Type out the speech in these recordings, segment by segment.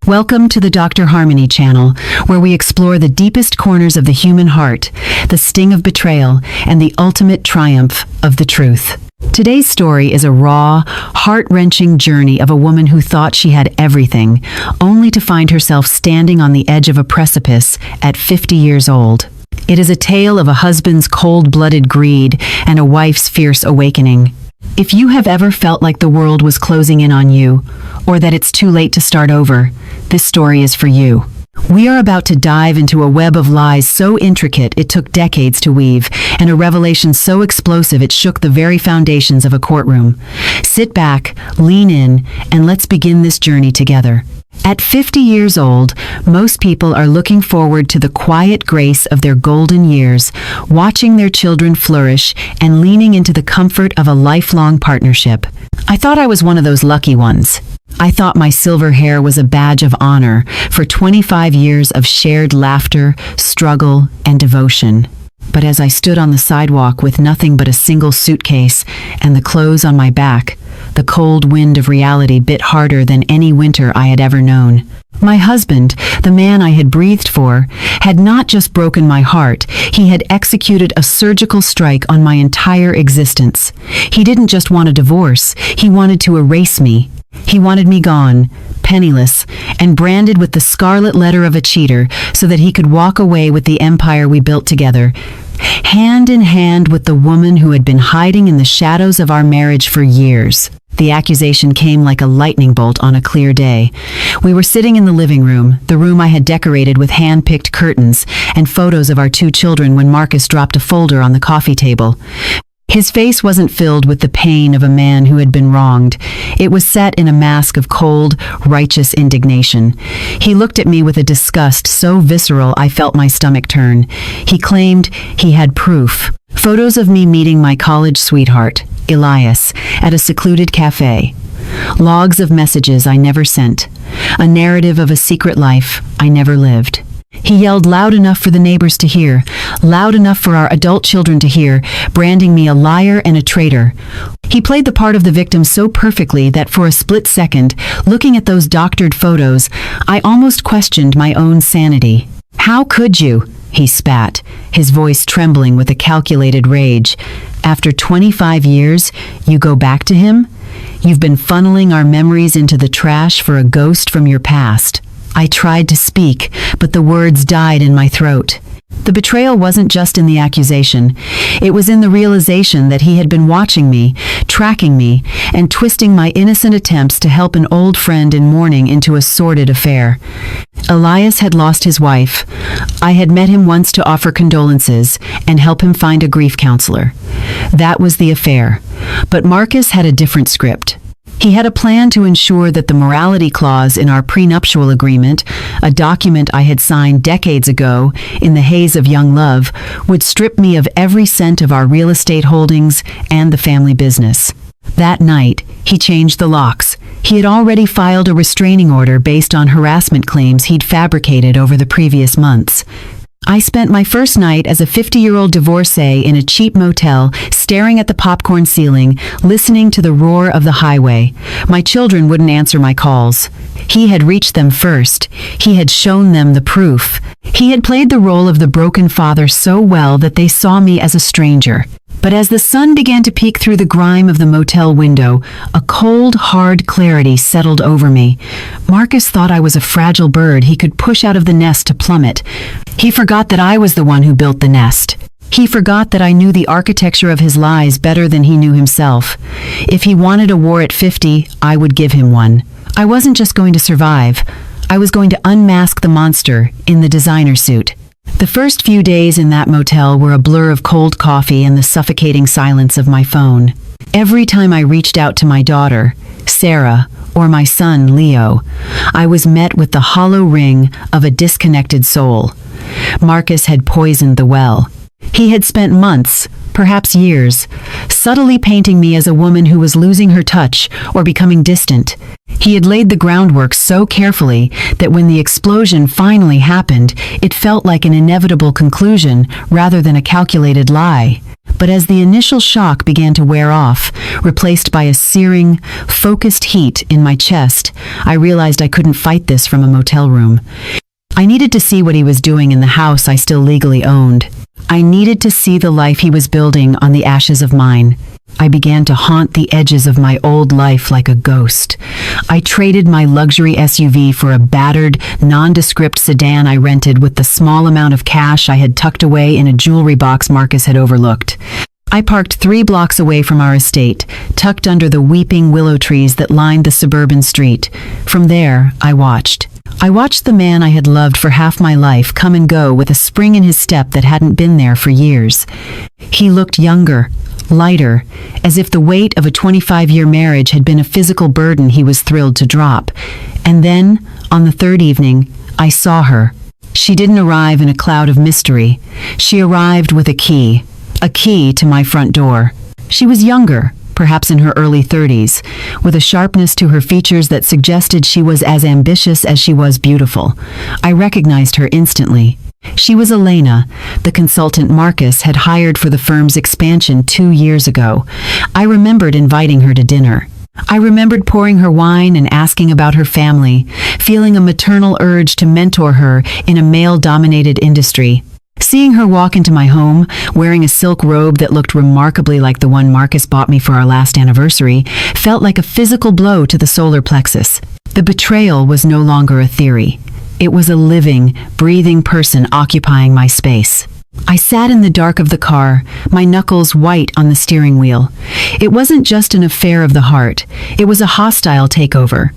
Welcome to the Dr. Harmony channel, where we explore the deepest corners of the human heart, the sting of betrayal, and the ultimate triumph of the truth. Today's story is a raw, heart-wrenching journey of a woman who thought she had everything, only to find herself standing on the edge of a precipice at 50 years old. It is a tale of a husband's cold-blooded greed and a wife's fierce awakening. If you have ever felt like the world was closing in on you, or that it's too late to start over, this story is for you. We are about to dive into a web of lies so intricate it took decades to weave, and a revelation so explosive it shook the very foundations of a courtroom. Sit back, lean in, and let's begin this journey together. At 50 years old, most people are looking forward to the quiet grace of their golden years, watching their children flourish, and leaning into the comfort of a lifelong partnership. I thought I was one of those lucky ones. I thought my silver hair was a badge of honor for 25 years of shared laughter, struggle, and devotion. But as I stood on the sidewalk with nothing but a single suitcase and the clothes on my back, the cold wind of reality bit harder than any winter I had ever known. My husband, the man I had breathed for, had not just broken my heart, he had executed a surgical strike on my entire existence. He didn't just want a divorce, he wanted to erase me. He wanted me gone, penniless, and branded with the scarlet letter of a cheater so that he could walk away with the empire we built together, hand in hand with the woman who had been hiding in the shadows of our marriage for years. The accusation came like a lightning bolt on a clear day. We were sitting in the living room, the room I had decorated with hand-picked curtains and photos of our two children, when Marcus dropped a folder on the coffee table. His face wasn't filled with the pain of a man who had been wronged. It was set in a mask of cold, righteous indignation. He looked at me with a disgust so visceral I felt my stomach turn. He claimed he had proof. Photos of me meeting my college sweetheart, Elias, at a secluded cafe. Logs of messages I never sent. A narrative of a secret life I never lived. He yelled loud enough for the neighbors to hear, loud enough for our adult children to hear, branding me a liar and a traitor. He played the part of the victim so perfectly that for a split second, looking at those doctored photos, I almost questioned my own sanity. "How could you?" he spat, his voice trembling with a calculated rage. "After 25 years, you go back to him? You've been funneling our memories into the trash for a ghost from your past." I tried to speak, but the words died in my throat. The betrayal wasn't just in the accusation. It was in the realization that he had been watching me, tracking me, and twisting my innocent attempts to help an old friend in mourning into a sordid affair. Elias had lost his wife. I had met him once to offer condolences and help him find a grief counselor. That was the affair. But Marcus had a different script. He had a plan to ensure that the morality clause in our prenuptial agreement, a document I had signed decades ago in the haze of young love, would strip me of every cent of our real estate holdings and the family business. That night, he changed the locks. He had already filed a restraining order based on harassment claims he'd fabricated over the previous months. I spent my first night as a 50-year-old divorcee in a cheap motel, staring at the popcorn ceiling, listening to the roar of the highway. My children wouldn't answer my calls. He had reached them first. He had shown them the proof. He had played the role of the broken father so well that they saw me as a stranger. But as the sun began to peek through the grime of the motel window, a cold, hard clarity settled over me. Marcus thought I was a fragile bird he could push out of the nest to plummet. He forgot that I was the one who built the nest. He forgot that I knew the architecture of his lies better than he knew himself. If he wanted a war at 50, I would give him one. I wasn't just going to survive. I was going to unmask the monster in the designer suit. The first few days in that motel were a blur of cold coffee and the suffocating silence of my phone. Every time I reached out to my daughter, Sarah, or my son, Leo, I was met with the hollow ring of a disconnected soul. Marcus had poisoned the well. He had spent months, perhaps years, subtly painting me as a woman who was losing her touch or becoming distant. He had laid the groundwork so carefully that when the explosion finally happened, it felt like an inevitable conclusion rather than a calculated lie. But as the initial shock began to wear off, replaced by a searing, focused heat in my chest, I realized I couldn't fight this from a motel room. I needed to see what he was doing in the house I still legally owned. I needed to see the life he was building on the ashes of mine. I began to haunt the edges of my old life like a ghost. I traded my luxury SUV for a battered, nondescript sedan I rented with the small amount of cash I had tucked away in a jewelry box Marcus had overlooked. I parked 3 blocks away from our estate, tucked under the weeping willow trees that lined the suburban street. From there, I watched. I watched the man I had loved for half my life come and go with a spring in his step that hadn't been there for years. He looked younger, lighter, as if the weight of a 25-year marriage had been a physical burden he was thrilled to drop. And then, on the 3rd evening, I saw her. She didn't arrive in a cloud of mystery. She arrived with a key to my front door. She was younger, perhaps in her early 30s, with a sharpness to her features that suggested she was as ambitious as she was beautiful. I recognized her instantly. She was Elena, the consultant Marcus had hired for the firm's expansion 2 years ago. I remembered inviting her to dinner. I remembered pouring her wine and asking about her family, feeling a maternal urge to mentor her in a male-dominated industry. Seeing her walk into my home, wearing a silk robe that looked remarkably like the one Marcus bought me for our last anniversary, felt like a physical blow to the solar plexus. The betrayal was no longer a theory. It was a living, breathing person occupying my space. I sat in the dark of the car, my knuckles white on the steering wheel. It wasn't just an affair of the heart. It was a hostile takeover.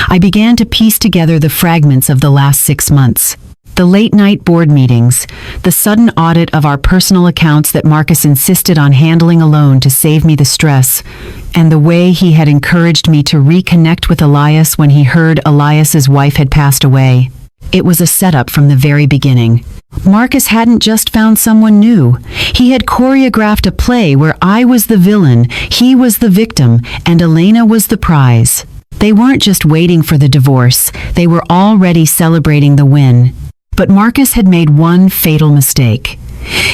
I began to piece together the fragments of the last 6 months. The late-night board meetings, the sudden audit of our personal accounts that Marcus insisted on handling alone to save me the stress, and the way he had encouraged me to reconnect with Elias when he heard Elias's wife had passed away. It was a setup from the very beginning. Marcus hadn't just found someone new. He had choreographed a play where I was the villain, he was the victim, and Elena was the prize. They weren't just waiting for the divorce, they were already celebrating the win. But Marcus had made one fatal mistake.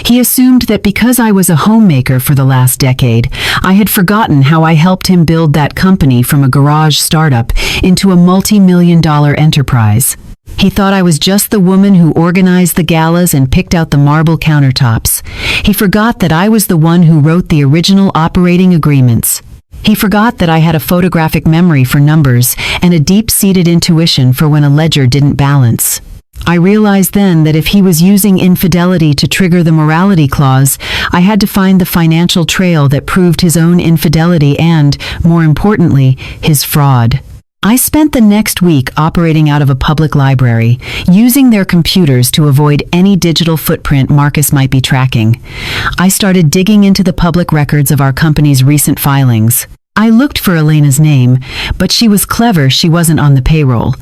He assumed that because I was a homemaker for the last decade, I had forgotten how I helped him build that company from a garage startup into a multi-million-dollar enterprise. He thought I was just the woman who organized the galas and picked out the marble countertops. He forgot that I was the one who wrote the original operating agreements. He forgot that I had a photographic memory for numbers and a deep-seated intuition for when a ledger didn't balance. I realized then that if he was using infidelity to trigger the morality clause, I had to find the financial trail that proved his own infidelity and, more importantly, his fraud. I spent the next week operating out of a public library, using their computers to avoid any digital footprint Marcus might be tracking. I started digging into the public records of our company's recent filings. I looked for Elena's name, but she was clever she wasn't on the payroll.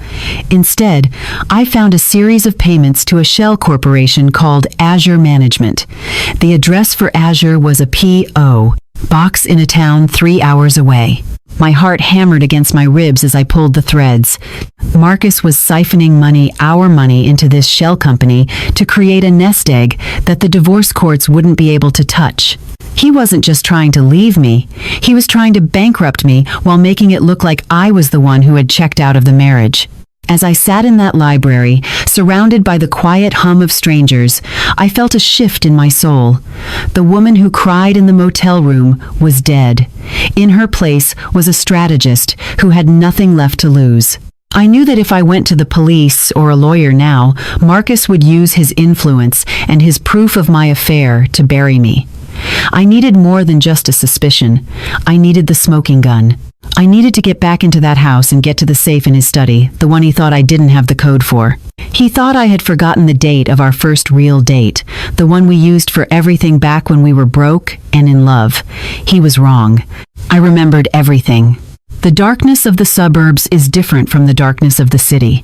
Instead, I found a series of payments to a shell corporation called Azure Management. The address for Azure was a P.O. box in a town 3 hours away. My heart hammered against my ribs as I pulled the threads. Marcus was siphoning money, our money, into this shell company to create a nest egg that the divorce courts wouldn't be able to touch. He wasn't just trying to leave me, he was trying to bankrupt me while making it look like I was the one who had checked out of the marriage. As I sat in that library, surrounded by the quiet hum of strangers, I felt a shift in my soul. The woman who cried in the motel room was dead. In her place was a strategist who had nothing left to lose. I knew that if I went to the police or a lawyer now, Marcus would use his influence and his proof of my affair to bury me. I needed more than just a suspicion. I needed the smoking gun. I needed to get back into that house and get to the safe in his study, the one he thought I didn't have the code for. He thought I had forgotten the date of our first real date, the one we used for everything back when we were broke and in love. He was wrong. I remembered everything. The darkness of the suburbs is different from the darkness of the city.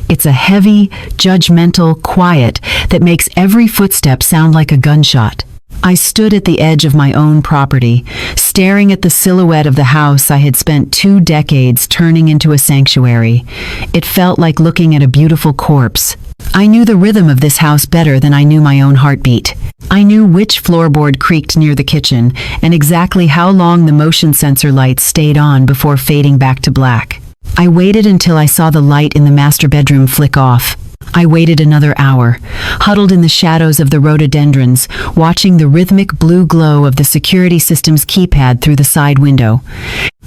It's a heavy, judgmental quiet that makes every footstep sound like a gunshot. I stood at the edge of my own property, staring at the silhouette of the house I had spent 2 decades turning into a sanctuary. It felt like looking at a beautiful corpse. I knew the rhythm of this house better than I knew my own heartbeat. I knew which floorboard creaked near the kitchen and exactly how long the motion sensor lights stayed on before fading back to black. I waited until I saw the light in the master bedroom flick off. I waited another hour, huddled in the shadows of the rhododendrons, watching the rhythmic blue glow of the security system's keypad through the side window.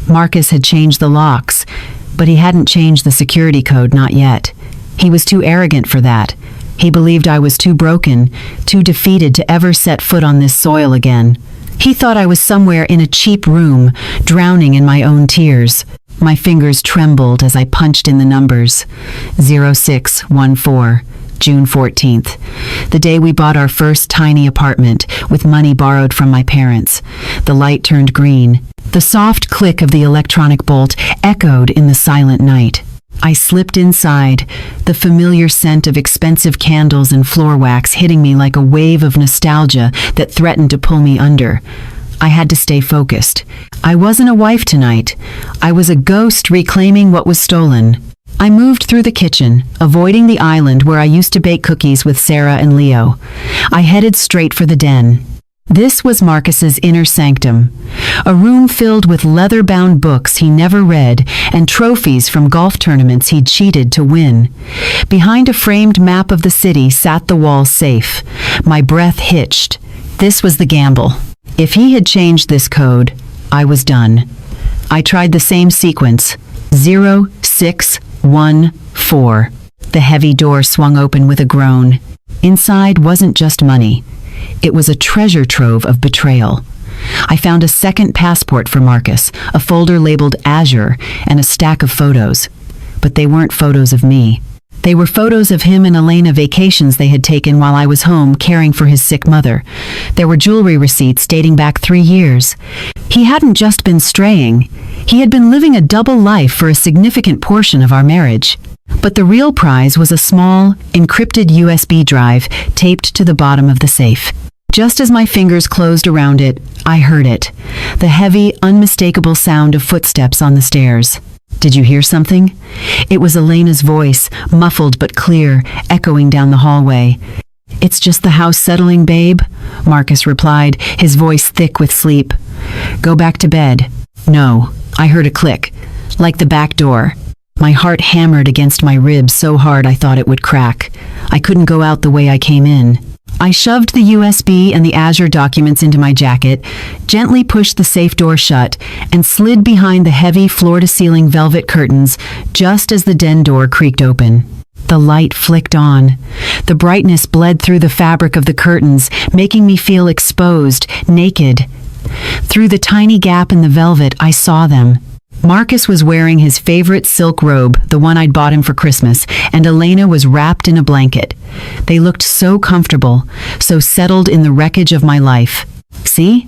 Marcus had changed the locks, but he hadn't changed the security code, not yet. He was too arrogant for that. He believed I was too broken, too defeated to ever set foot on this soil again. He thought I was somewhere in a cheap room, drowning in my own tears. My fingers trembled as I punched in the numbers. 0614, June 14th. The day we bought our first tiny apartment, with money borrowed from my parents. The light turned green. The soft click of the electronic bolt echoed in the silent night. I slipped inside, the familiar scent of expensive candles and floor wax hitting me like a wave of nostalgia that threatened to pull me under. I had to stay focused. I wasn't a wife tonight. I was a ghost reclaiming what was stolen. I moved through the kitchen, avoiding the island where I used to bake cookies with Sarah and Leo. I headed straight for the den. This was Marcus's inner sanctum, a room filled with leather-bound books he never read and trophies from golf tournaments he'd cheated to win. Behind a framed map of the city sat the wall safe. My breath hitched. This was the gamble. If he had changed this code, I was done. I tried the same sequence. 0614. The heavy door swung open with a groan. Inside wasn't just money. It was a treasure trove of betrayal. I found a second passport for Marcus, a folder labeled Azure, and a stack of photos. But they weren't photos of me. They were photos of him and Elena vacations they had taken while I was home caring for his sick mother. There were jewelry receipts dating back 3 years. He hadn't just been straying. He had been living a double life for a significant portion of our marriage. But the real prize was a small, encrypted USB drive taped to the bottom of the safe. Just as my fingers closed around it, I heard it. The heavy, unmistakable sound of footsteps on the stairs. Did you hear something? It was Elena's voice, muffled but clear, echoing down the hallway. "It's just the house settling, babe," Marcus replied, his voice thick with sleep. "Go back to bed." No, I heard a click, like the back door. My heart hammered against my ribs so hard I thought it would crack. I couldn't go out the way I came in. I shoved the USB and the Azure documents into my jacket, gently pushed the safe door shut, and slid behind the heavy floor-to-ceiling velvet curtains just as the den door creaked open. The light flicked on. The brightness bled through the fabric of the curtains, making me feel exposed, naked. Through the tiny gap in the velvet, I saw them. Marcus was wearing his favorite silk robe, the one I'd bought him for Christmas, and Elena was wrapped in a blanket. They looked so comfortable, so settled in the wreckage of my life. "See?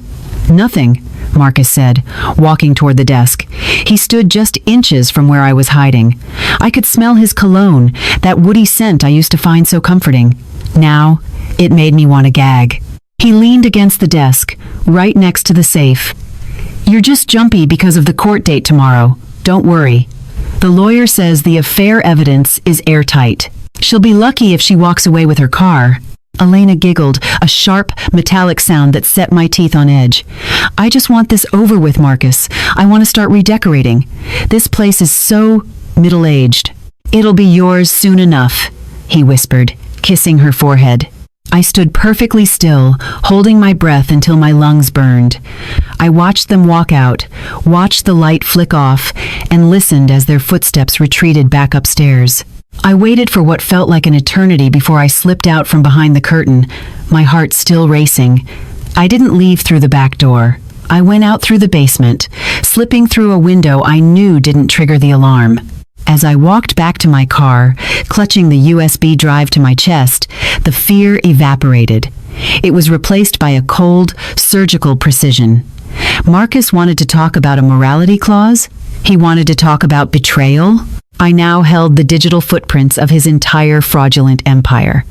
Nothing," Marcus said, walking toward the desk. He stood just inches from where I was hiding. I could smell his cologne, that woody scent I used to find so comforting. Now, it made me want to gag. He leaned against the desk, right next to the safe. "You're just jumpy because of the court date tomorrow. Don't worry. The lawyer says the affair evidence is airtight. She'll be lucky if she walks away with her car." Elena giggled, a sharp, metallic sound that set my teeth on edge. "I just want this over with, Marcus. I want to start redecorating. This place is so middle-aged." "It'll be yours soon enough," he whispered, kissing her forehead. I stood perfectly still, holding my breath until my lungs burned. I watched them walk out, watched the light flick off, and listened as their footsteps retreated back upstairs. I waited for what felt like an eternity before I slipped out from behind the curtain, my heart still racing. I didn't leave through the back door. I went out through the basement, slipping through a window I knew didn't trigger the alarm. As I walked back to my car, clutching the USB drive to my chest, the fear evaporated. It was replaced by a cold, surgical precision. Marcus wanted to talk about a morality clause. He wanted to talk about betrayal. I now held the digital footprints of his entire fraudulent empire.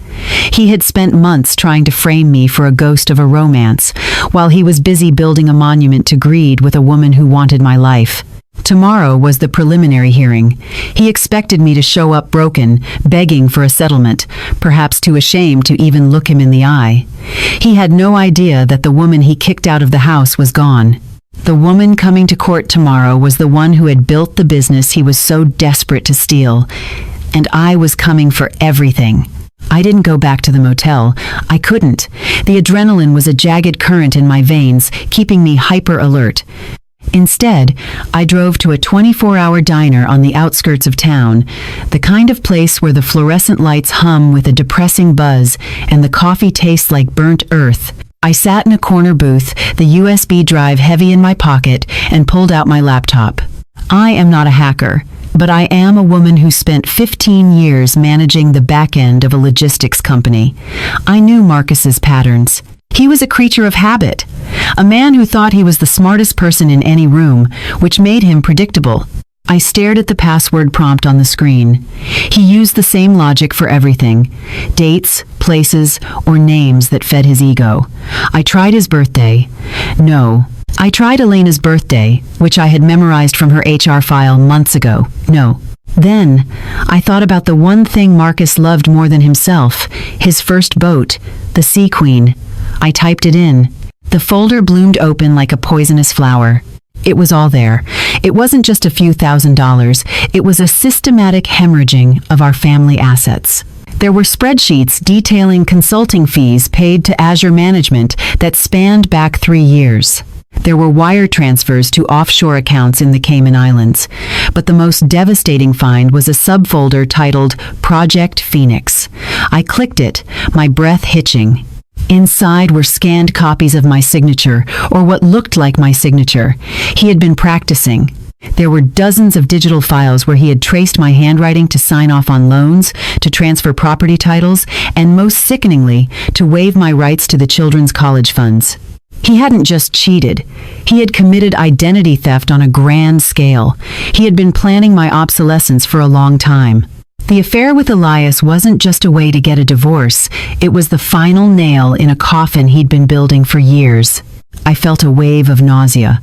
He had spent months trying to frame me for a ghost of a romance, while he was busy building a monument to greed with a woman who wanted my life. Tomorrow was the preliminary hearing. He expected me to show up broken, begging for a settlement, perhaps too ashamed to even look him in the eye. He had no idea that the woman he kicked out of the house was gone. The woman coming to court tomorrow was the one who had built the business he was so desperate to steal. And I was coming for everything. I didn't go back to the motel. I couldn't. The adrenaline was a jagged current in my veins, keeping me hyper alert. Instead, I drove to a 24-hour diner on the outskirts of town, the kind of place where the fluorescent lights hum with a depressing buzz and the coffee tastes like burnt earth. I sat in a corner booth, the USB drive heavy in my pocket, and pulled out my laptop. I am not a hacker, but I am a woman who spent 15 years managing the back end of a logistics company. I knew Marcus's patterns. He was a creature of habit, a man who thought he was the smartest person in any room, which made him predictable. I stared at the password prompt on the screen. He used the same logic for everything: dates, places, or names that fed his ego. I tried his birthday. No. I tried Elena's birthday, which I had memorized from her HR file months ago. No. Then, I thought about the one thing Marcus loved more than himself, his first boat, the Sea Queen. I typed it in. The folder bloomed open like a poisonous flower. It was all there. It wasn't just a few $1,000s. It was a systematic hemorrhaging of our family assets. There were spreadsheets detailing consulting fees paid to Azure Management that spanned back 3 years. There were wire transfers to offshore accounts in the Cayman Islands. But the most devastating find was a subfolder titled Project Phoenix. I clicked it, my breath hitching. Inside were scanned copies of my signature, or what looked like my signature. He had been practicing. There were dozens of digital files where he had traced my handwriting to sign off on loans, to transfer property titles, and most sickeningly, to waive my rights to the children's college funds. He hadn't just cheated. He had committed identity theft on a grand scale. He had been planning my obsolescence for a long time. The affair with Elias wasn't just a way to get a divorce. It was the final nail in a coffin he'd been building for years. I felt a wave of nausea.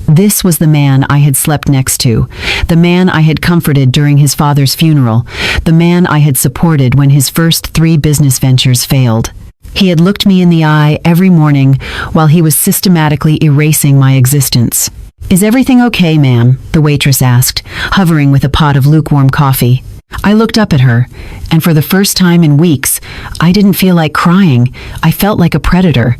This was the man I had slept next to, the man I had comforted during his father's funeral, the man I had supported when his first 3 business ventures failed. He had looked me in the eye every morning while he was systematically erasing my existence. "Is everything okay, ma'am?" the waitress asked, hovering with a pot of lukewarm coffee. I looked up at her, and for the first time in weeks, I didn't feel like crying. I felt like a predator.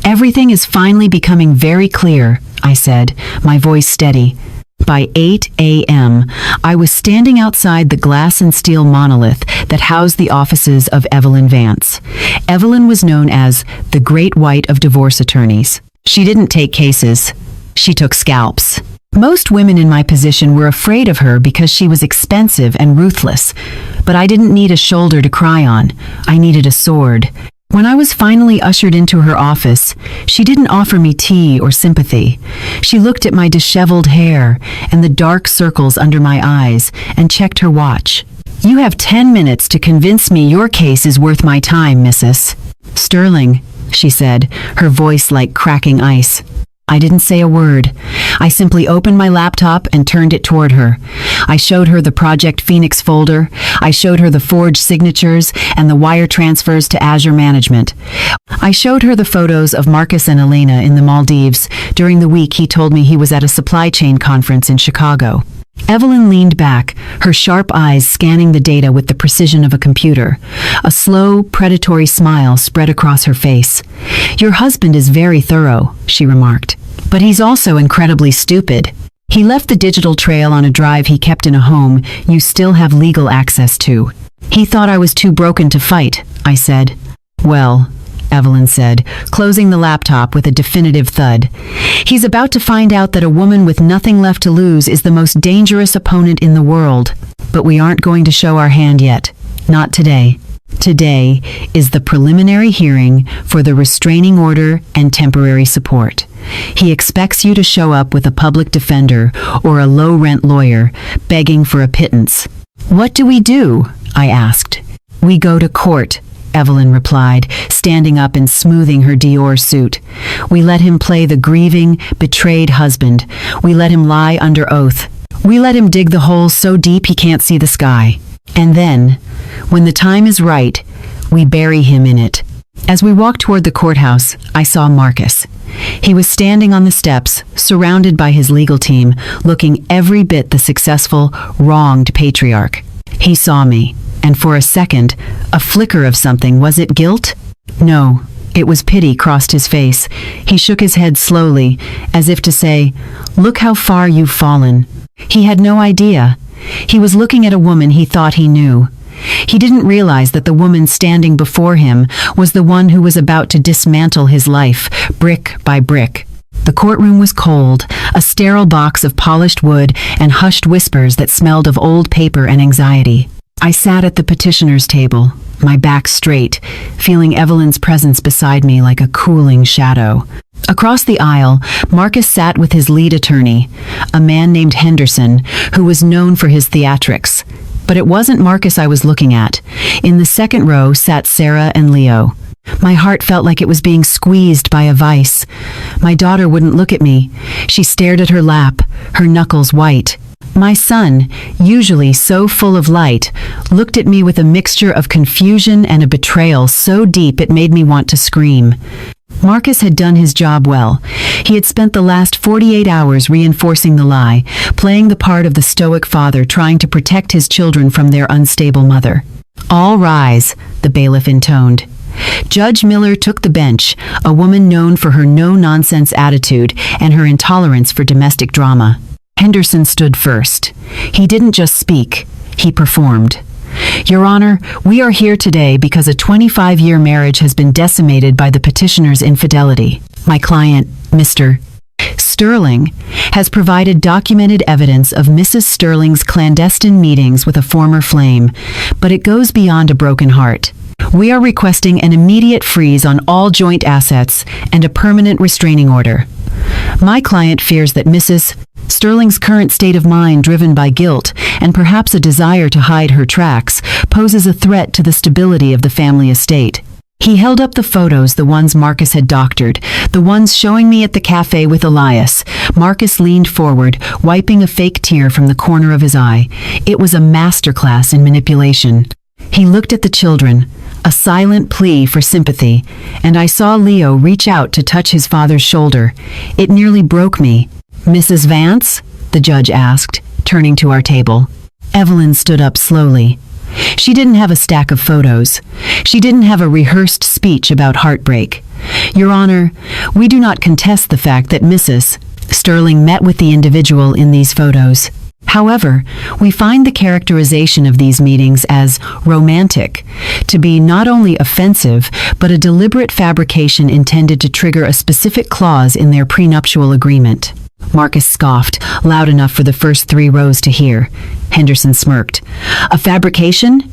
"Everything is finally becoming very clear," I said, my voice steady. By 8 a.m., I was standing outside the glass and steel monolith that housed the offices of Evelyn Vance. Evelyn was known as the Great White of divorce attorneys. She didn't take cases. She took scalps. Most women in my position were afraid of her because she was expensive and ruthless. But I didn't need a shoulder to cry on. I needed a sword. When I was finally ushered into her office, she didn't offer me tea or sympathy. She looked at my disheveled hair and the dark circles under my eyes and checked her watch. "You have 10 minutes to convince me your case is worth my time, Mrs. Sterling," she said, her voice like cracking ice. I didn't say a word. I simply opened my laptop and turned it toward her. I showed her the Project Phoenix folder. I showed her the forged signatures and the wire transfers to Azure Management. I showed her the photos of Marcus and Elena in the Maldives during the week he told me he was at a supply chain conference in Chicago. Evelyn leaned back, her sharp eyes scanning the data with the precision of a computer. A slow, predatory smile spread across her face. "Your husband is very thorough," she remarked. "But he's also incredibly stupid. He left the digital trail on a drive he kept in a home you still have legal access to. He thought I was too broken to fight," I said. "Well," Evelyn said, closing the laptop with a definitive thud. "He's about to find out that a woman with nothing left to lose is the most dangerous opponent in the world. But we aren't going to show our hand yet. Not today. Today is the preliminary hearing for the restraining order and temporary support. He expects you to show up with a public defender or a low-rent lawyer begging for a pittance." "What do we do?" I asked. "We go to court," Evelyn replied, standing up and smoothing her Dior suit. "We let him play the grieving, betrayed husband. We let him lie under oath. We let him dig the hole so deep he can't see the sky. And then, when the time is right, we bury him in it. As we walked toward the courthouse, I saw Marcus. He was standing on the steps, surrounded by his legal team, looking every bit the successful, wronged patriarch. He saw me, and for a second, a flicker of something. Was it guilt? No, it was pity crossed his face. He shook his head slowly, as if to say, "Look how far you've fallen." He had no idea. He was looking at a woman he thought he knew. He didn't realize that the woman standing before him was the one who was about to dismantle his life, brick by brick. The courtroom was cold, a sterile box of polished wood and hushed whispers that smelled of old paper and anxiety. I sat at the petitioner's table, my back straight, feeling Evelyn's presence beside me like a cooling shadow. Across the aisle, Marcus sat with his lead attorney, a man named Henderson, who was known for his theatrics. But it wasn't Marcus I was looking at. In the second row sat Sarah and Leo. My heart felt like it was being squeezed by a vice. My daughter wouldn't look at me. She stared at her lap, her knuckles white. My son, usually so full of light, looked at me with a mixture of confusion and a betrayal so deep it made me want to scream. Marcus had done his job well. He had spent the last 48 hours reinforcing the lie, playing the part of the stoic father trying to protect his children from their unstable mother. "All rise," the bailiff intoned. Judge Miller took the bench, a woman known for her no-nonsense attitude and her intolerance for domestic drama. Henderson stood first. He didn't just speak, he performed. "Your Honor, we are here today because a 25-year marriage has been decimated by the petitioner's infidelity. My client, Mr. Sterling, has provided documented evidence of Mrs. Sterling's clandestine meetings with a former flame, but it goes beyond a broken heart. We are requesting an immediate freeze on all joint assets and a permanent restraining order. My client fears that Mrs. Sterling's current state of mind, driven by guilt and perhaps a desire to hide her tracks, poses a threat to the stability of the family estate." He held up the photos, the ones Marcus had doctored, the ones showing me at the cafe with Elias. Marcus leaned forward, wiping a fake tear from the corner of his eye. It was a masterclass in manipulation. He looked at the children, a silent plea for sympathy, and I saw Leo reach out to touch his father's shoulder. It nearly broke me. "Mrs. Vance?" the judge asked, turning to our table. Evelyn stood up slowly. She didn't have a stack of photos. She didn't have a rehearsed speech about heartbreak. "Your Honor, we do not contest the fact that Mrs. Sterling met with the individual in these photos. However, we find the characterization of these meetings as romantic to be not only offensive, but a deliberate fabrication intended to trigger a specific clause in their prenuptial agreement." Marcus scoffed, loud enough for the first 3 rows to hear. Henderson smirked. "A fabrication?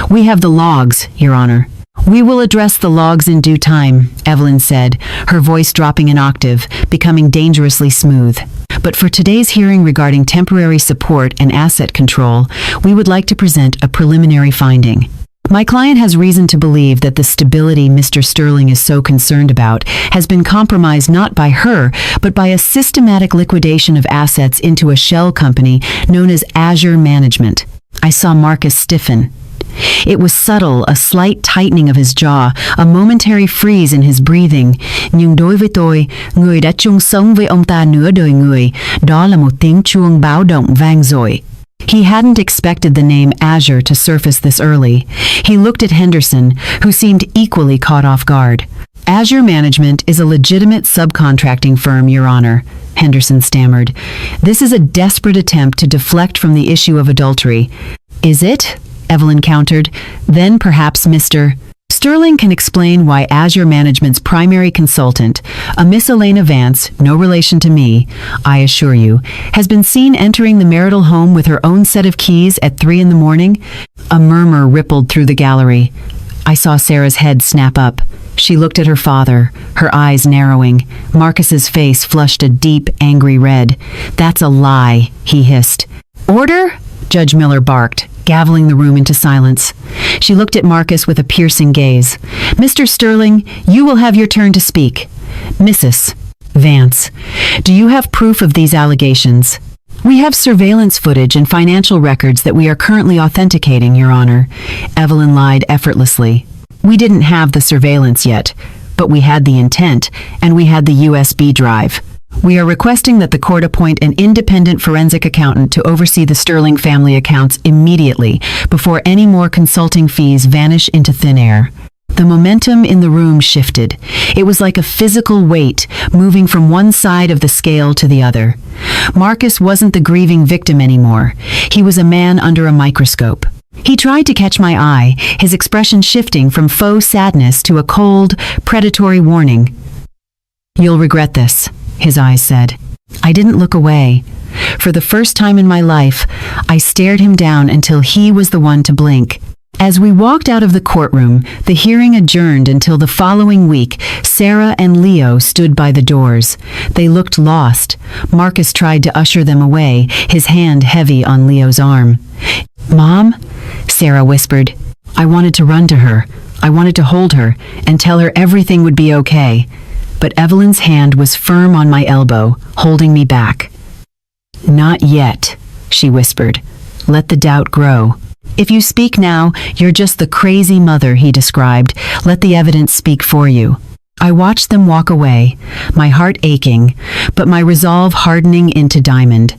We have the logs, Your Honor." "We will address the logs in due time," Evelyn said, her voice dropping an octave, becoming dangerously smooth. "But for today's hearing regarding temporary support and asset control, we would like to present a preliminary finding. My client has reason to believe that the stability Mr. Sterling is so concerned about has been compromised not by her, but by a systematic liquidation of assets into a shell company known as Azure Management." I saw Marcus stiffen. It was subtle, a slight tightening of his jaw, a momentary freeze in his breathing. "Nhưng đối với tôi, người đã chung sống với ông ta nửa đời người, đó là một tiếng chuông báo động vang dội." He hadn't expected the name Azure to surface this early. He looked at Henderson, who seemed equally caught off guard. "Azure Management is a legitimate subcontracting firm, Your Honor," Henderson stammered. "This is a desperate attempt to deflect from the issue of adultery." "Is it?" Evelyn countered. "Then perhaps Mr. Sterling can explain why Azure Management's primary consultant, a Miss Elena Vance, no relation to me, I assure you, has been seen entering the marital home with her own set of keys at 3 in the morning." A murmur rippled through the gallery. I saw Sarah's head snap up. She looked at her father, her eyes narrowing. Marcus's face flushed a deep, angry red. "That's a lie," he hissed. "Order?" Judge Miller barked, gaveling the room into silence. She looked at Marcus with a piercing gaze. "Mr. Sterling, you will have your turn to speak." "Mrs. Vance, do you have proof of these allegations?" We have surveillance footage and financial records that we are currently authenticating, Your Honor. Evelyn lied effortlessly. We didn't have the surveillance yet, but we had the intent, and we had the USB drive. We are requesting that the court appoint an independent forensic accountant to oversee the Sterling family accounts immediately, before any more consulting fees vanish into thin air. The momentum in the room shifted. It was like a physical weight moving from one side of the scale to the other. Marcus wasn't the grieving victim anymore. He was a man under a microscope. He tried to catch my eye, his expression shifting from faux sadness to a cold, predatory warning. "You'll regret this," his eyes said. I didn't look away. For the first time in my life, I stared him down until he was the one to blink. As we walked out of the courtroom, the hearing adjourned until the following week. Sarah and Leo stood by the doors. They looked lost. Marcus tried to usher them away, his hand heavy on Leo's arm. "Mom?" Sarah whispered. I wanted to run to her. I wanted to hold her and tell her everything would be okay. But Evelyn's hand was firm on my elbow, holding me back. "Not yet," she whispered. "Let the doubt grow. If you speak now, you're just the crazy mother," he described. "Let the evidence speak for you." I watched them walk away, my heart aching, but my resolve hardening into diamond.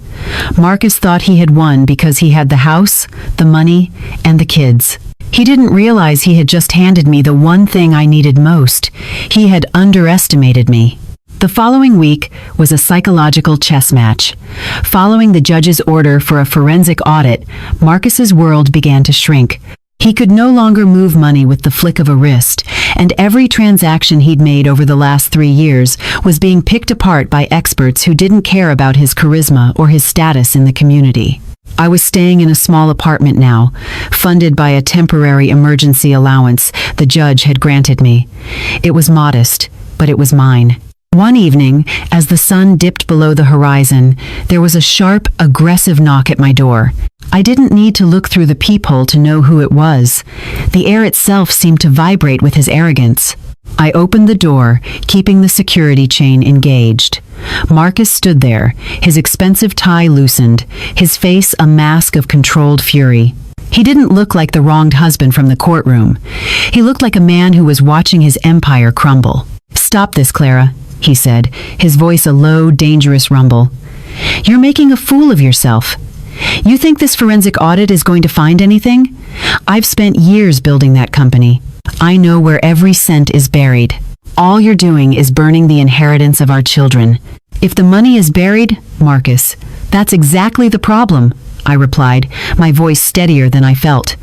Marcus thought he had won because he had the house, the money, and the kids. He didn't realize he had just handed me the one thing I needed most. He had underestimated me. The following week was a psychological chess match. Following the judge's order for a forensic audit, Marcus's world began to shrink. He could no longer move money with the flick of a wrist, and every transaction he'd made over the last 3 years was being picked apart by experts who didn't care about his charisma or his status in the community. I was staying in a small apartment now, funded by a temporary emergency allowance the judge had granted me. It was modest, but it was mine. One evening, as the sun dipped below the horizon, there was a sharp, aggressive knock at my door. I didn't need to look through the peephole to know who it was. The air itself seemed to vibrate with his arrogance. I opened the door, keeping the security chain engaged. Marcus stood there, his expensive tie loosened, his face a mask of controlled fury. He didn't look like the wronged husband from the courtroom. He looked like a man who was watching his empire crumble. "Stop this, Clara," he said, his voice a low, dangerous rumble. "You're making a fool of yourself. You think this forensic audit is going to find anything? I've spent years building that company. I know where every cent is buried. All you're doing is burning the inheritance of our children. If the money is buried, Marcus, that's exactly the problem," I replied, my voice steadier than I felt.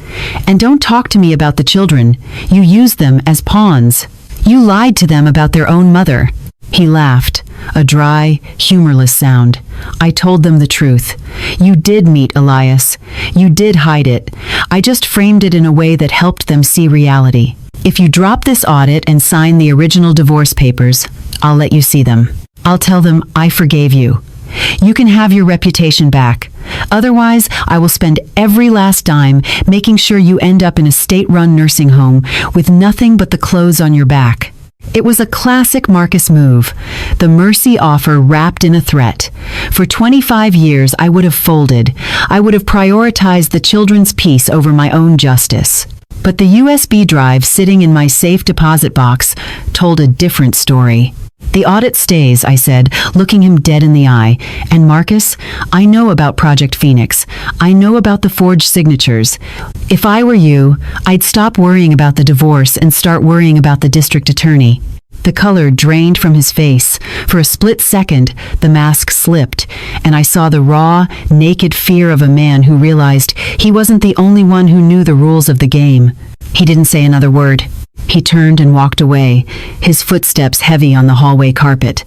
"And don't talk to me about the children. You used them as pawns. You lied to them about their own mother." He laughed, a dry, humorless sound. "I told them the truth. You did meet Elias. You did hide it. I just framed it in a way that helped them see reality. If you drop this audit and sign the original divorce papers, I'll let you see them. I'll tell them I forgave you. You can have your reputation back. Otherwise, I will spend every last dime making sure you end up in a state-run nursing home with nothing but the clothes on your back." It was a classic Marcus move, the mercy offer wrapped in a threat. For 25 years, I would have folded. I would have prioritized the children's peace over my own justice. But the USB drive sitting in my safe deposit box told a different story. "The audit stays," I said, looking him dead in the eye. "And Marcus, I know about Project Phoenix. I know about the forged signatures. If I were you, I'd stop worrying about the divorce and start worrying about the district attorney." The color drained from his face. For a split second, the mask slipped, and I saw the raw, naked fear of a man who realized he wasn't the only one who knew the rules of the game. He didn't say another word. He turned and walked away, his footsteps heavy on the hallway carpet.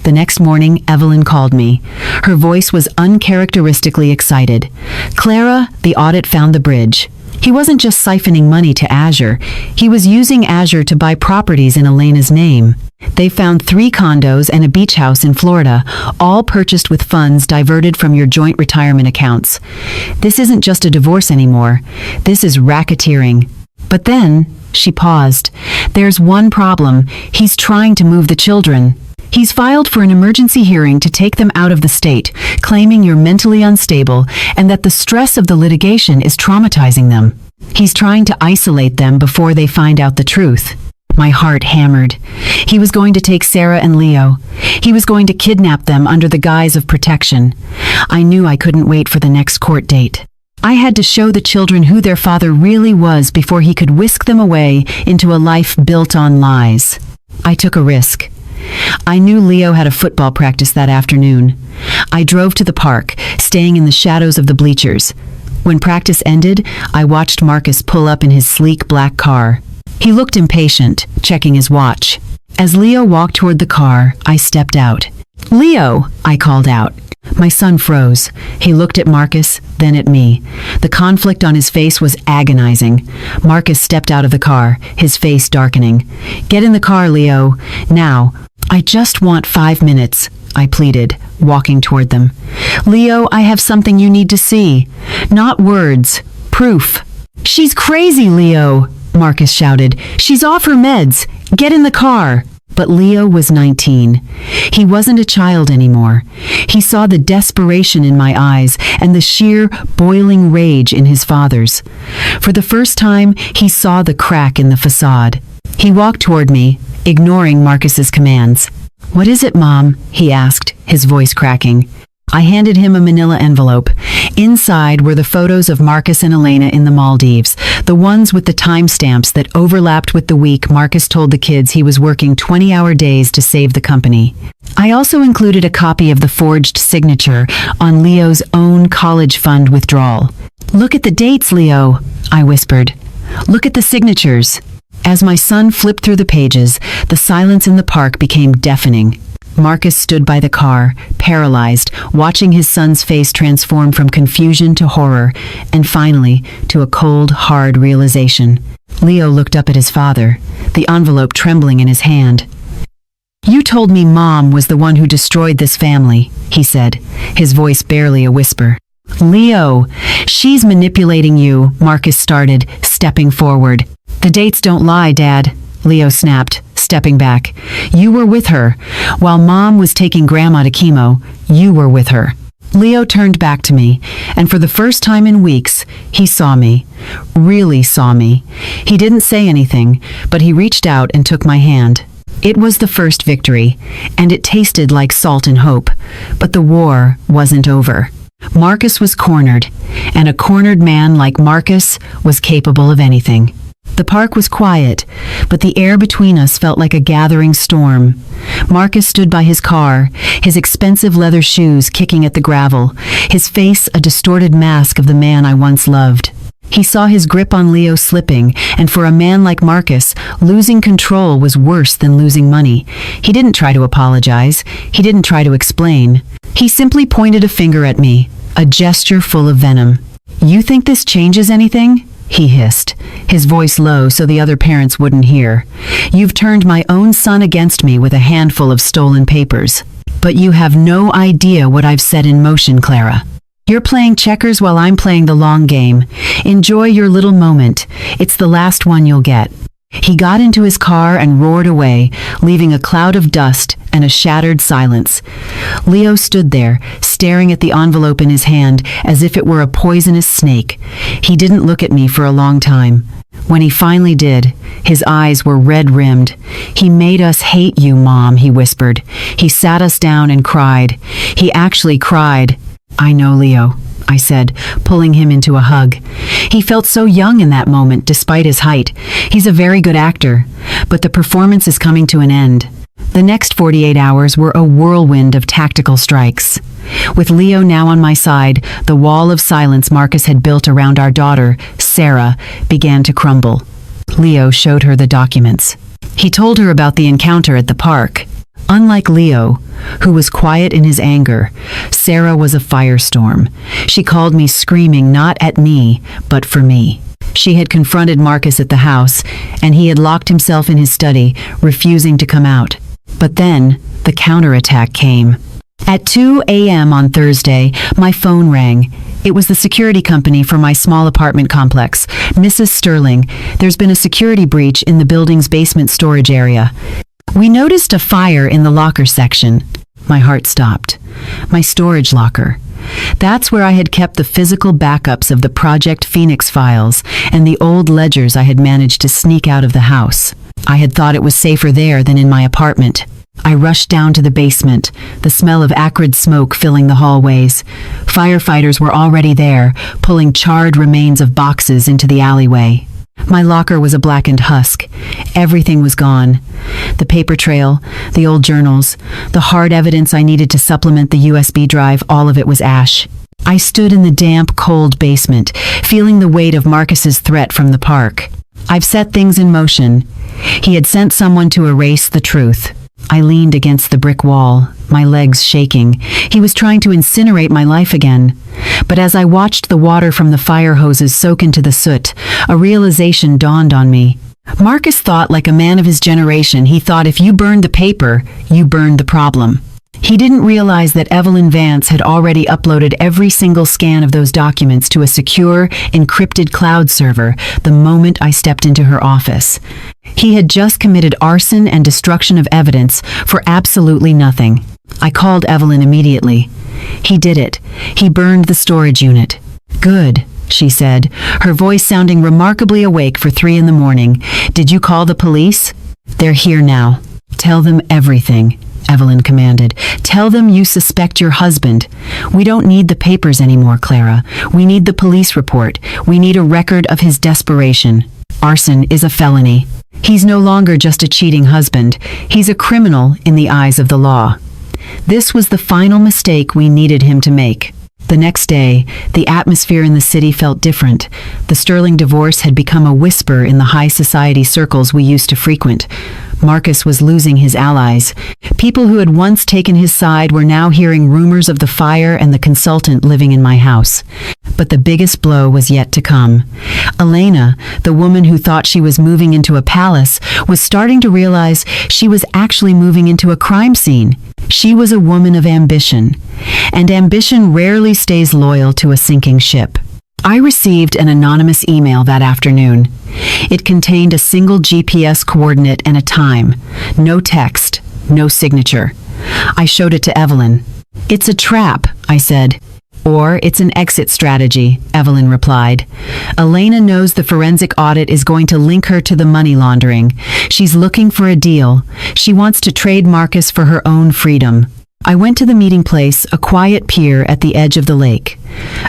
The next morning, Evelyn called me. Her voice was uncharacteristically excited. "Clara, the audit found the bridge. He wasn't just siphoning money to Azure. He was using Azure to buy properties in Elena's name. They found 3 condos and a beach house in Florida, all purchased with funds diverted from your joint retirement accounts. This isn't just a divorce anymore. This is racketeering. But then," she paused, "there's one problem. He's trying to move the children." He's filed for an emergency hearing to take them out of the state, claiming you're mentally unstable and that the stress of the litigation is traumatizing them. He's trying to isolate them before they find out the truth. My heart hammered. He was going to take Sarah and Leo. He was going to kidnap them under the guise of protection. I knew I couldn't wait for the next court date. I had to show the children who their father really was before he could whisk them away into a life built on lies. I took a risk. I knew Leo had a football practice that afternoon. I drove to the park, staying in the shadows of the bleachers. When practice ended, I watched Marcus pull up in his sleek black car. He looked impatient, checking his watch. As Leo walked toward the car, I stepped out. "Leo!" I called out. My son froze. He looked at Marcus, then at me. The conflict on his face was agonizing. Marcus stepped out of the car, his face darkening. "Get in the car, Leo. Now." "I just want 5 minutes," I pleaded, walking toward them. "Leo, I have something you need to see. Not words. Proof." "She's crazy, Leo!" Marcus shouted. "She's off her meds. Get in the car." But Leo was 19. He wasn't a child anymore. He saw the desperation in my eyes and the sheer, boiling rage in his father's. For the first time, he saw the crack in the facade. He walked toward me, ignoring Marcus's commands. "What is it, Mom?" he asked, his voice cracking. I handed him a manila envelope. Inside were the photos of Marcus and Elena in the Maldives, the ones with the timestamps that overlapped with the week Marcus told the kids he was working 20-hour days to save the company. I also included a copy of the forged signature on Leo's own college fund withdrawal. "Look at the dates, Leo," I whispered. "Look at the signatures." As my son flipped through the pages, the silence in the park became deafening. Marcus stood by the car, paralyzed, watching his son's face transform from confusion to horror, and finally, to a cold, hard realization. Leo looked up at his father, the envelope trembling in his hand. "You told me Mom was the one who destroyed this family," he said, his voice barely a whisper. "Leo, she's manipulating you," Marcus started, stepping forward. "The dates don't lie, Dad," Leo snapped, stepping back. "You were with her. While Mom was taking Grandma to chemo, you were with her." Leo turned back to me, and for the first time in weeks, he saw me. Really saw me. He didn't say anything, but he reached out and took my hand. It was the first victory, and it tasted like salt and hope. But the war wasn't over. Marcus was cornered, and a cornered man like Marcus was capable of anything. The park was quiet, but the air between us felt like a gathering storm. Marcus stood by his car, his expensive leather shoes kicking at the gravel, his face a distorted mask of the man I once loved. He saw his grip on Leo slipping, and for a man like Marcus, losing control was worse than losing money. He didn't try to apologize. He didn't try to explain. He simply pointed a finger at me, a gesture full of venom. "You think this changes anything?" he hissed, his voice low so the other parents wouldn't hear. "You've turned my own son against me with a handful of stolen papers. But you have no idea what I've set in motion, Clara. You're playing checkers while I'm playing the long game. Enjoy your little moment. It's the last one you'll get." He got into his car and roared away, leaving a cloud of dust and a shattered silence. Leo stood there, staring at the envelope in his hand as if it were a poisonous snake. He didn't look at me for a long time. When he finally did, his eyes were red-rimmed. "He made us hate you, Mom," he whispered. "He sat us down and cried. He actually cried." "I know, Leo," I said, pulling him into a hug. He felt so young in that moment, despite his height. He's a very good actor, but the performance is coming to an end. The next 48 hours were a whirlwind of tactical strikes. With Leo now on my side, the wall of silence Marcus had built around our daughter, Sarah, began to crumble. Leo showed her the documents. He told her about the encounter at the park. Unlike Leo, who was quiet in his anger, Sarah was a firestorm. She called me screaming not at me, but for me. She had confronted Marcus at the house, and he had locked himself in his study, refusing to come out. But then, the counterattack came. At 2 a.m. on Thursday, my phone rang. It was the security company for my small apartment complex. "Mrs. Sterling, there's been a security breach in the building's basement storage area." We noticed a fire in the locker section. My heart stopped. My storage locker. That's where I had kept the physical backups of the Project Phoenix files and the old ledgers I had managed to sneak out of the house. I had thought it was safer there than in my apartment. I rushed down to the basement, the smell of acrid smoke filling the hallways. Firefighters were already there, pulling charred remains of boxes into the alleyway. My locker was a blackened husk. Everything was gone. The paper trail, the old journals, the hard evidence I needed to supplement the USB drive, all of it was ash. I stood in the damp, cold basement, feeling the weight of Marcus's threat from the park. I've set things in motion. He had sent someone to erase the truth. I leaned against the brick wall, my legs shaking. He was trying to incinerate my life again. But as I watched the water from the fire hoses soak into the soot, a realization dawned on me. Marcus thought like a man of his generation. He thought if you burned the paper, you burned the problem. He didn't realize that Evelyn Vance had already uploaded every single scan of those documents to a secure, encrypted cloud server the moment I stepped into her office. He had just committed arson and destruction of evidence for absolutely nothing. I called Evelyn immediately. He did it. He burned the storage unit. Good, she said, her voice sounding remarkably awake for 3 a.m. Did you call the police? They're here now. Tell them everything, Evelyn commanded. Tell them you suspect your husband. We don't need the papers anymore, Clara. We need the police report. We need a record of his desperation. Arson is a felony. He's no longer just a cheating husband. He's a criminal in the eyes of the law. This was the final mistake we needed him to make. The next day, the atmosphere in the city felt different. The Sterling divorce had become a whisper in the high society circles we used to frequent. Marcus was losing his allies. People who had once taken his side were now hearing rumors of the fire and the consultant living in my house. But the biggest blow was yet to come. Elena, the woman who thought she was moving into a palace, was starting to realize she was actually moving into a crime scene. She was a woman of ambition, and ambition rarely stays loyal to a sinking ship. I received an anonymous email that afternoon. It contained a single GPS coordinate and a time. No text, no signature. I showed it to Evelyn. "It's a trap," I said. "Or it's an exit strategy," Evelyn replied. "Elena knows the forensic audit is going to link her to the money laundering. She's looking for a deal. She wants to trade Marcus for her own freedom." I went to the meeting place, a quiet pier at the edge of the lake.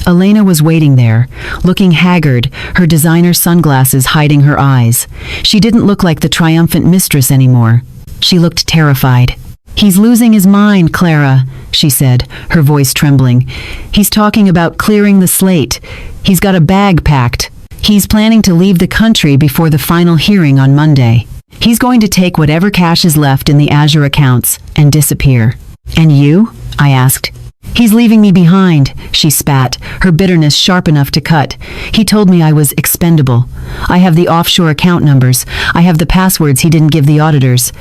Elena was waiting there, looking haggard, her designer sunglasses hiding her eyes. She didn't look like the triumphant mistress anymore. She looked terrified. "He's losing his mind, Clara," she said, her voice trembling. "He's talking about clearing the slate. He's got a bag packed. He's planning to leave the country before the final hearing on Monday. He's going to take whatever cash is left in the Azure accounts and disappear." "And you?" I asked. "He's leaving me behind," she spat, her bitterness sharp enough to cut. "He told me I was expendable. I have the offshore account numbers. I have the passwords he didn't give the auditors.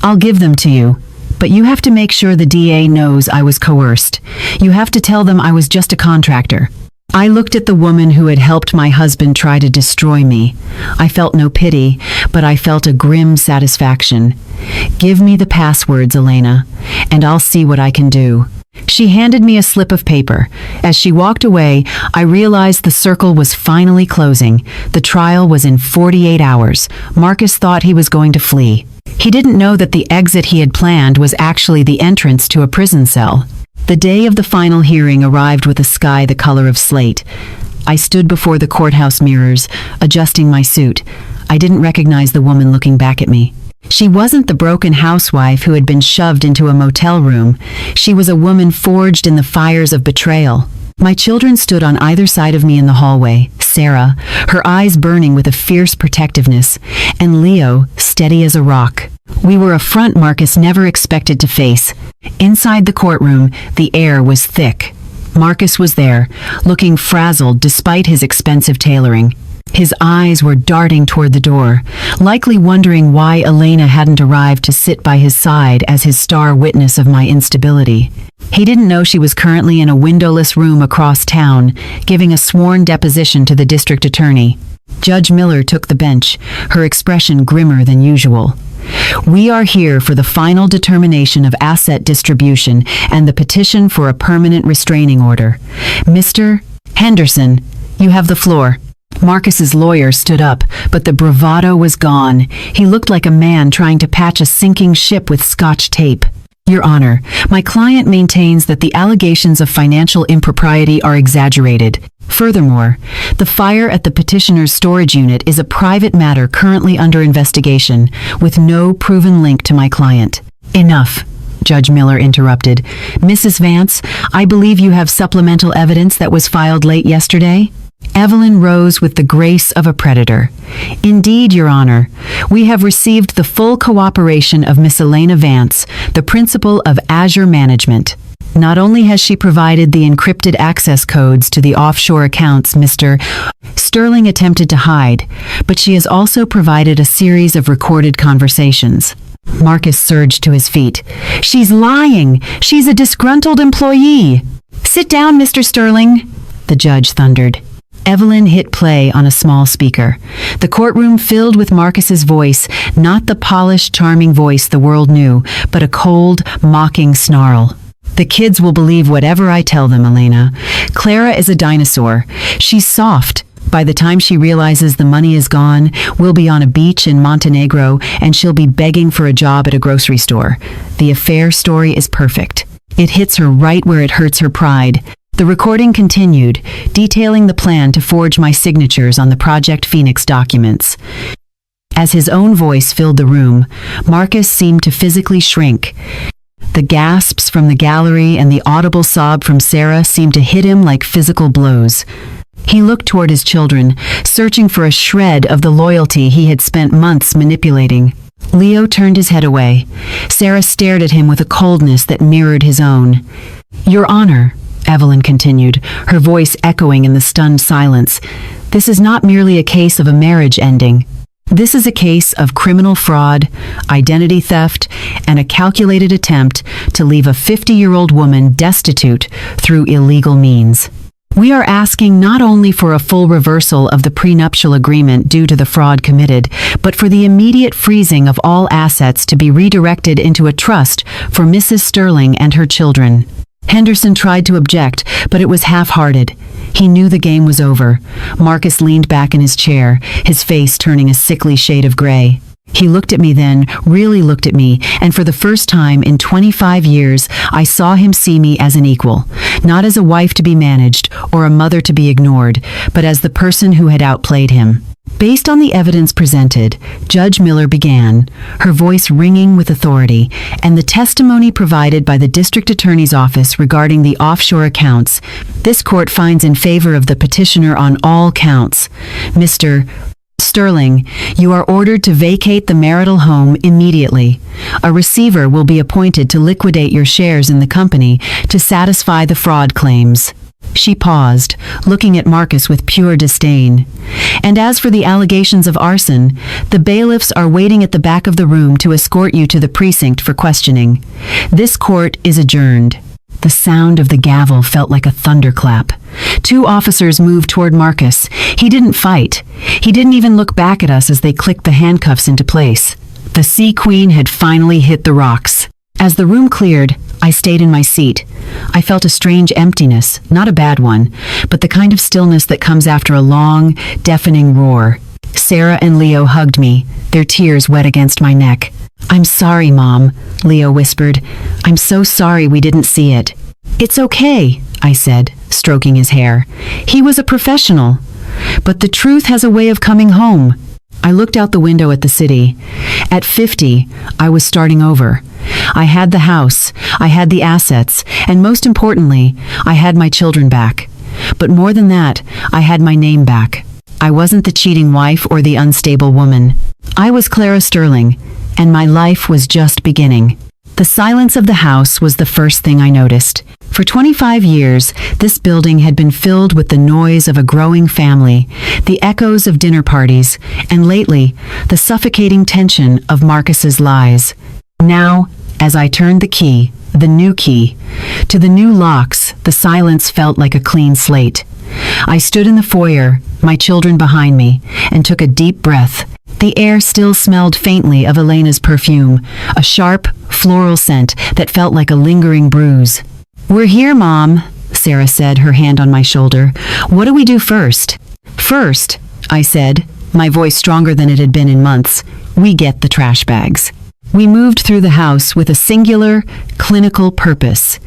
I'll give them to you. But you have to make sure the DA knows I was coerced. You have to tell them I was just a contractor." I looked at the woman who had helped my husband try to destroy me. I felt no pity, but I felt a grim satisfaction. "Give me the passwords, Elena, and I'll see what I can do." She handed me a slip of paper. As she walked away, I realized the circle was finally closing. The trial was in 48 hours. Marcus thought he was going to flee. He didn't know that the exit he had planned was actually the entrance to a prison cell. The day of the final hearing arrived with a sky the color of slate. I stood before the courthouse mirrors, adjusting my suit. I didn't recognize the woman looking back at me. She wasn't the broken housewife who had been shoved into a motel room. She was a woman forged in the fires of betrayal. My children stood on either side of me in the hallway. Sarah, her eyes burning with a fierce protectiveness, and Leo, steady as a rock. We were a front Marcus never expected to face. Inside the courtroom, the air was thick. Marcus was there, looking frazzled despite his expensive tailoring. His eyes were darting toward the door, likely wondering why Elena hadn't arrived to sit by his side as his star witness of my instability. He didn't know she was currently in a windowless room across town, giving a sworn deposition to the district attorney. Judge Miller took the bench, her expression grimmer than usual. We are here for the final determination of asset distribution and the petition for a permanent restraining order. Mr. Henderson, you have the floor." Marcus's lawyer stood up, but the bravado was gone. He looked like a man trying to patch a sinking ship with Scotch tape. "Your Honor, my client maintains that the allegations of financial impropriety are exaggerated. Furthermore, the fire at the petitioner's storage unit is a private matter currently under investigation, with no proven link to my client." "Enough," Judge Miller interrupted. "Mrs. Vance, I believe you have supplemental evidence that was filed late yesterday?" Evelyn rose with the grace of a predator. "Indeed, Your Honor, we have received the full cooperation of Miss Elena Vance, the principal of Azure Management. Not only has she provided the encrypted access codes to the offshore accounts Mr. Sterling attempted to hide, but she has also provided a series of recorded conversations." Marcus surged to his feet. "She's lying! She's a disgruntled employee!" "Sit down, Mr. Sterling," the judge thundered. Evelyn hit play on a small speaker. The courtroom filled with Marcus's voice, not the polished, charming voice the world knew, but a cold, mocking snarl. "The kids will believe whatever I tell them, Elena. Clara is a dinosaur. She's soft. By the time she realizes the money is gone, we'll be on a beach in Montenegro and she'll be begging for a job at a grocery store. The affair story is perfect. It hits her right where it hurts her pride." The recording continued, detailing the plan to forge my signatures on the Project Phoenix documents. As his own voice filled the room, Marcus seemed to physically shrink. The gasps from the gallery and the audible sob from Sarah seemed to hit him like physical blows. He looked toward his children, searching for a shred of the loyalty he had spent months manipulating. Leo turned his head away. Sarah stared at him with a coldness that mirrored his own. "Your Honor," Evelyn continued, her voice echoing in the stunned silence, "this is not merely a case of a marriage ending. This is a case of criminal fraud, identity theft, and a calculated attempt to leave a 50-year-old woman destitute through illegal means. We are asking not only for a full reversal of the prenuptial agreement due to the fraud committed, but for the immediate freezing of all assets to be redirected into a trust for Mrs. Sterling and her children." Henderson tried to object, but it was half-hearted. He knew the game was over. Marcus leaned back in his chair, his face turning a sickly shade of gray. He looked at me then, really looked at me, and for the first time in 25 years, I saw him see me as an equal, not as a wife to be managed or a mother to be ignored, but as the person who had outplayed him. Based on the evidence presented, Judge Miller began, her voice ringing with authority, and the testimony provided by the District Attorney's Office regarding the offshore accounts. This court finds in favor of the petitioner on all counts. Mr. Sterling, you are ordered to vacate the marital home immediately. A receiver will be appointed to liquidate your shares in the company to satisfy the fraud claims." She paused, looking at Marcus with pure disdain. "And as for the allegations of arson, the bailiffs are waiting at the back of the room to escort you to the precinct for questioning. This court is adjourned." The sound of the gavel felt like a thunderclap. 2 officers moved toward Marcus. He didn't fight. He didn't even look back at us as they clicked the handcuffs into place. The Sea Queen had finally hit the rocks. As the room cleared, I stayed in my seat. I felt a strange emptiness, not a bad one, but the kind of stillness that comes after a long, deafening roar. Sarah and Leo hugged me, their tears wet against my neck. "I'm sorry, Mom," Leo whispered. "I'm so sorry we didn't see it." "It's okay," I said, stroking his hair. "He was a professional. But the truth has a way of coming home." I looked out the window at the city. At 50, I was starting over. I had the house, I had the assets, and most importantly, I had my children back. But more than that, I had my name back. I wasn't the cheating wife or the unstable woman. I was Clara Sterling, and my life was just beginning. The silence of the house was the first thing I noticed. For 25 years, this building had been filled with the noise of a growing family, the echoes of dinner parties, and lately, the suffocating tension of Marcus's lies. Now, as I turned the key, the new key, to the new locks, the silence felt like a clean slate. I stood in the foyer, my children behind me, and took a deep breath. The air still smelled faintly of Elena's perfume, a sharp, floral scent that felt like a lingering bruise. "We're here, Mom," Sarah said, her hand on my shoulder. "What do we do first?" "First," I said, my voice stronger than it had been in months, "we get the trash bags." We moved through the house with a singular, clinical purpose.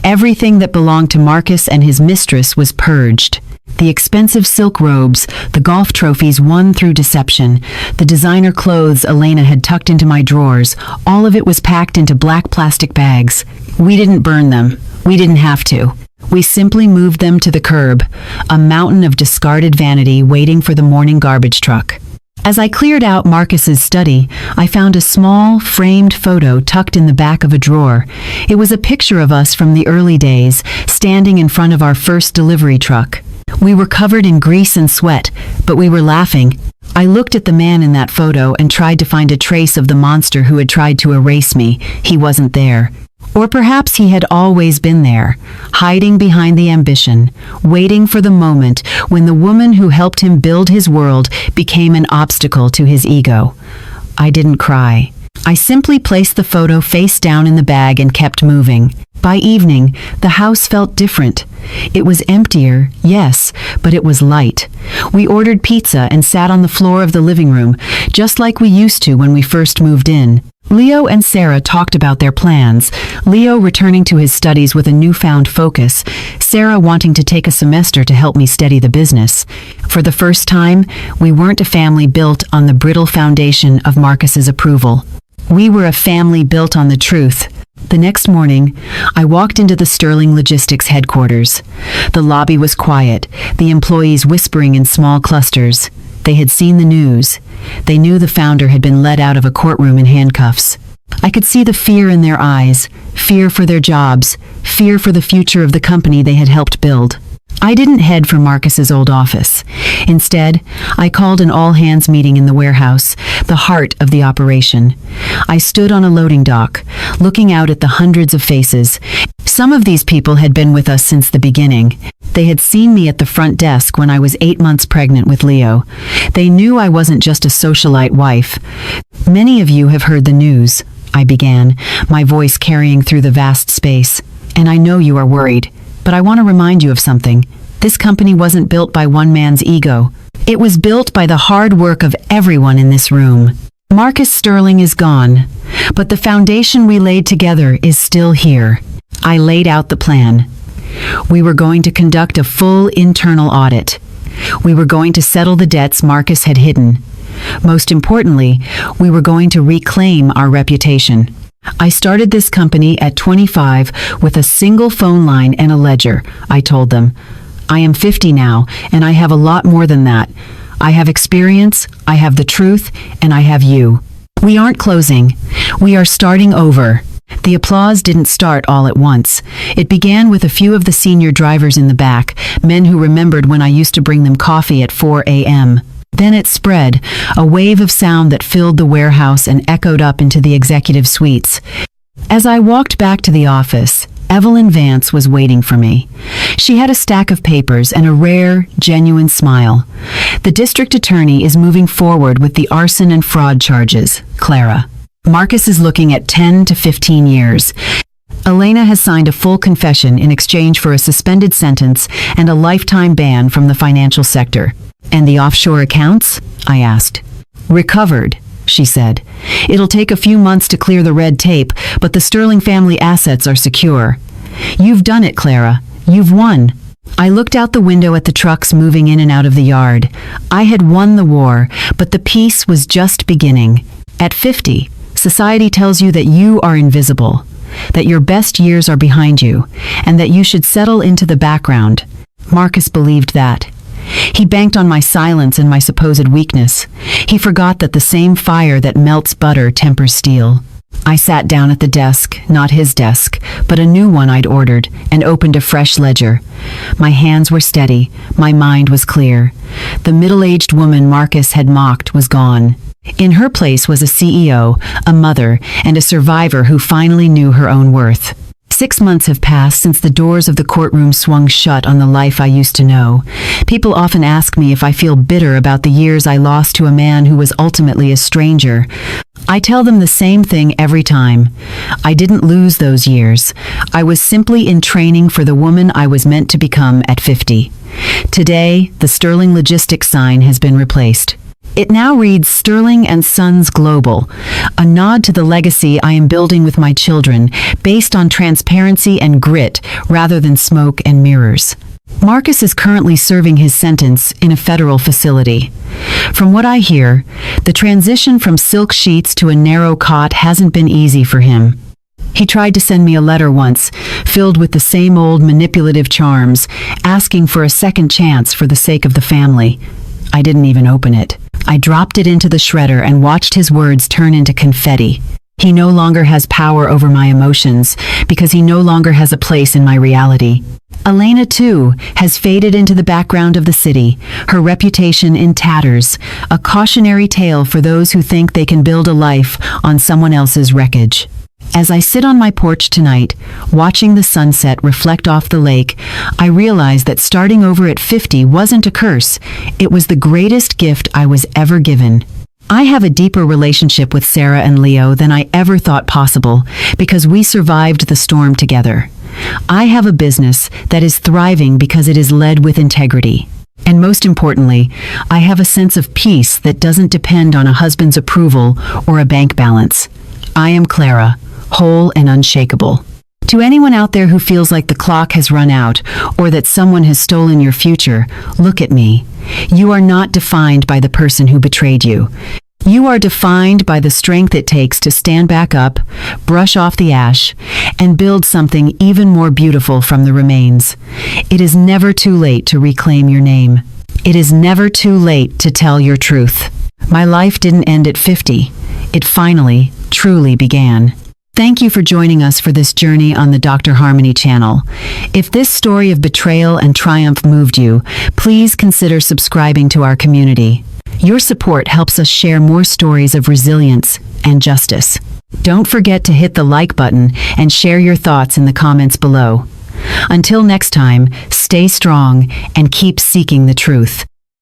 Everything that belonged to Marcus and his mistress was purged. The expensive silk robes, the golf trophies won through deception, the designer clothes Elena had tucked into my drawers, all of it was packed into black plastic bags. We didn't burn them. We didn't have to. We simply moved them to the curb, a mountain of discarded vanity waiting for the morning garbage truck. As I cleared out Marcus's study, I found a small, framed photo tucked in the back of a drawer. It was a picture of us from the early days, standing in front of our first delivery truck. We were covered in grease and sweat, but we were laughing. I looked at the man in that photo and tried to find a trace of the monster who had tried to erase me. He wasn't there. Or perhaps he had always been there, hiding behind the ambition, waiting for the moment when the woman who helped him build his world became an obstacle to his ego. I didn't cry. I simply placed the photo face down in the bag and kept moving. By evening, the house felt different. It was emptier, yes, but it was light. We ordered pizza and sat on the floor of the living room, just like we used to when we first moved in. Leo and Sarah talked about their plans, Leo returning to his studies with a newfound focus, Sarah wanting to take a semester to help me steady the business. For the first time, we weren't a family built on the brittle foundation of Marcus's approval. We were a family built on the truth. The next morning, I walked into the Sterling Logistics headquarters. The lobby was quiet, the employees whispering in small clusters. They had seen the news. They knew the founder had been led out of a courtroom in handcuffs. I could see the fear in their eyes, fear for their jobs, fear for the future of the company they had helped build. I didn't head for Marcus's old office. Instead, I called an all-hands meeting in the warehouse, the heart of the operation. I stood on a loading dock, looking out at the hundreds of faces. Some of these people had been with us since the beginning. They had seen me at the front desk when I was 8 months pregnant with Leo. They knew I wasn't just a socialite wife. "Many of you have heard the news," I began, my voice carrying through the vast space. "And I know you are worried. But I want to remind you of something. This company wasn't built by one man's ego. It was built by the hard work of everyone in this room. Marcus Sterling is gone, but the foundation we laid together is still here." I laid out the plan. We were going to conduct a full internal audit. We were going to settle the debts Marcus had hidden. Most importantly, we were going to reclaim our reputation. I started this company at 25 with a single phone line and a ledger, I told them. I am 50 now, and I have a lot more than that. I have experience, I have the truth, and I have you. We aren't closing. We are starting over. The applause didn't start all at once. It began with a few of the senior drivers in the back, men who remembered when I used to bring them coffee at 4 a.m. Then it spread, a wave of sound that filled the warehouse and echoed up into the executive suites. As I walked back to the office, Evelyn Vance was waiting for me. She had a stack of papers and a rare, genuine smile. "The district attorney is moving forward with the arson and fraud charges, Clara. Marcus is looking at 10 to 15 years. Elena has signed a full confession in exchange for a suspended sentence and a lifetime ban from the financial sector." "And the offshore accounts?" I asked. "Recovered," she said. "It'll take a few months to clear the red tape, but the Sterling family assets are secure." "You've done it, Clara. You've won." I looked out the window at the trucks moving in and out of the yard. I had won the war, but the peace was just beginning. At 50, society tells you that you are invisible, that your best years are behind you, and that you should settle into the background. Marcus believed that. He banked on my silence and my supposed weakness. He forgot that the same fire that melts butter tempers steel. I sat down at the desk, not his desk, but a new one I'd ordered, and opened a fresh ledger. My hands were steady, my mind was clear. The middle-aged woman Marcus had mocked was gone. In her place was a CEO, a mother, and a survivor who finally knew her own worth. 6 months have passed since the doors of the courtroom swung shut on the life I used to know. People often ask me if I feel bitter about the years I lost to a man who was ultimately a stranger. I tell them the same thing every time. I didn't lose those years. I was simply in training for the woman I was meant to become at 50. Today, the Sterling Logistics sign has been replaced. It now reads Sterling & Sons Global, a nod to the legacy I am building with my children, based on transparency and grit rather than smoke and mirrors. Marcus is currently serving his sentence in a federal facility. From what I hear, the transition from silk sheets to a narrow cot hasn't been easy for him. He tried to send me a letter once, filled with the same old manipulative charms, asking for a second chance for the sake of the family. I didn't even open it. I dropped it into the shredder and watched his words turn into confetti. He no longer has power over my emotions because he no longer has a place in my reality. Elena, too, has faded into the background of the city, her reputation in tatters, a cautionary tale for those who think they can build a life on someone else's wreckage. As I sit on my porch tonight, watching the sunset reflect off the lake, I realize that starting over at 50 wasn't a curse. It was the greatest gift I was ever given. I have a deeper relationship with Sarah and Leo than I ever thought possible because we survived the storm together. I have a business that is thriving because it is led with integrity. And most importantly, I have a sense of peace that doesn't depend on a husband's approval or a bank balance. I am Clara, whole and unshakable. To anyone out there who feels like the clock has run out or that someone has stolen your future, look at me. You are not defined by the person who betrayed you. You are defined by the strength it takes to stand back up, brush off the ash, and build something even more beautiful from the remains. It is never too late to reclaim your name. It is never too late to tell your truth. My life didn't end at 50. It finally, truly began. Thank you for joining us for this journey on the Dr. Harmony channel. If this story of betrayal and triumph moved you, please consider subscribing to our community. Your support helps us share more stories of resilience and justice. Don't forget to hit the like button and share your thoughts in the comments below. Until next time, stay strong and keep seeking the truth.